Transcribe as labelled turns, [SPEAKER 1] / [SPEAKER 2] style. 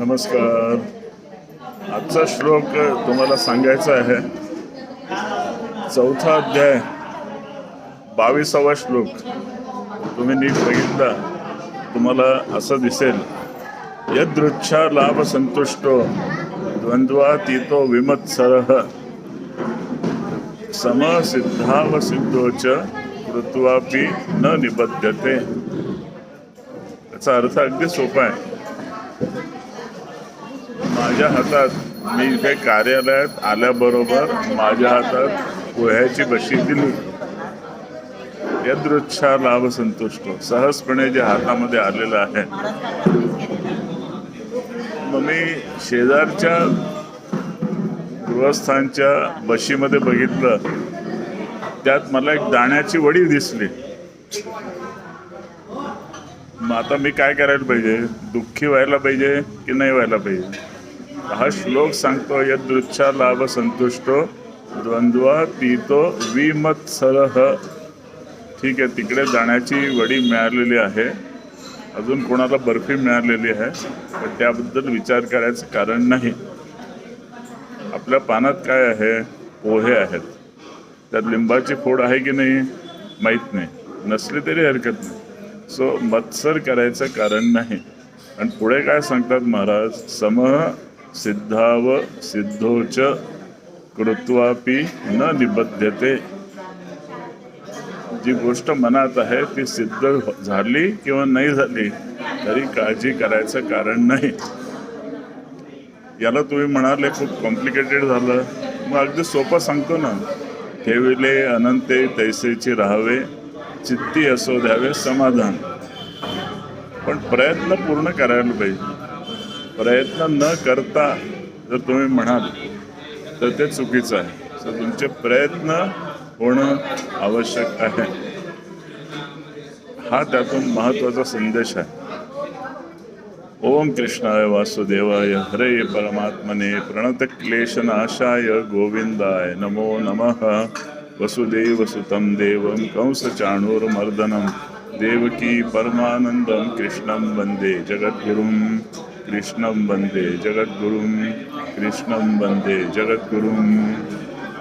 [SPEAKER 1] नमस्कार. आजचा श्लोक तुम्हाला सांगायचा आहे. 4था अध्याय 22वा श्लोक. तुम्ही नीट बघितला तुम्हाला असं दिसेल, यदृच्छा लाभ संतुष्टो द्वंद्वातीतो विमत्सरः समसिद्धावसिद्धोच कृत्वापि न निबध्यते. याचा अर्थ अगदी सोपा आहे. माझ्या हातात, मी इथे कार्यालयात आल्याबरोबर माझ्या हातात पोह्याची बशी दिली. यदृच्छा लाभ संतुष्ट, सहजपणे जे हातामध्ये आलेलं आहे. मग मी शेजारच्या गृहस्थांच्या बशीमध्ये बघितलं, त्यात मला एक दाण्याची वडी दिसली. मग आता मी काय करायला पाहिजे? दुःखी व्हायला पाहिजे की नाही व्हायला पाहिजे? हा श्लोक सांगतो, यदृच्छा लाभ संतुष्टो द्वंद्वातीतो विमत्सरः. ठीक आहे, तिकडे दाण्याची वडी मिळालेली आहे, अजून कोणाला बर्फी मिळालेली आहे, पण त्याबद्दल विचार करायचं कारण नाही. आपल्या पानात काय आहे? पोहे आहेत. त्यात लिंबाची फोड आहे की नाही माहीत नाही, नसली तरी हरकत नाही. सो मत्सर करायचं कारण नाही. आणि पुढे काय सांगतात महाराज? समः सिद्धाव सिद्धोच कृत्वापि न निबध्यते. जी गोष्ट मनात आहे ती सिद्ध झाली किंवा नाही झाली तरी काळजी करायचं कारण नाही. याला तुम्ही म्हणाले खूप कॉम्प्लिकेटेड झालं. मग अगदी सोपं सांगतो ना. ठेविले अनंते तैसेची राहावे, चित्ती असो द्यावे समाधान. पण प्रयत्न पूर्ण करायला पाहिजे. प्रयत्न न करता जर तुम्ही म्हणाल तर ते चुकीचं आहे. तर तुमचे प्रयत्न होणं आवश्यक आहे. हा त्यातून महत्त्वाचा संदेश आहे. ओम कृष्णाय वासुदेवाय हरे परमात्मने प्रणतक्लेशनाशाय गोविंदाय नमो नमः. वसुदेवसुतं देवं कंसचाणूरमर्दनं देवकी परमानंदं कृष्णं वंदे जगद्गुरुं. कृष्णं वंदे जगद्गुरुं. कृष्णं वंदे जगद्गुरुं.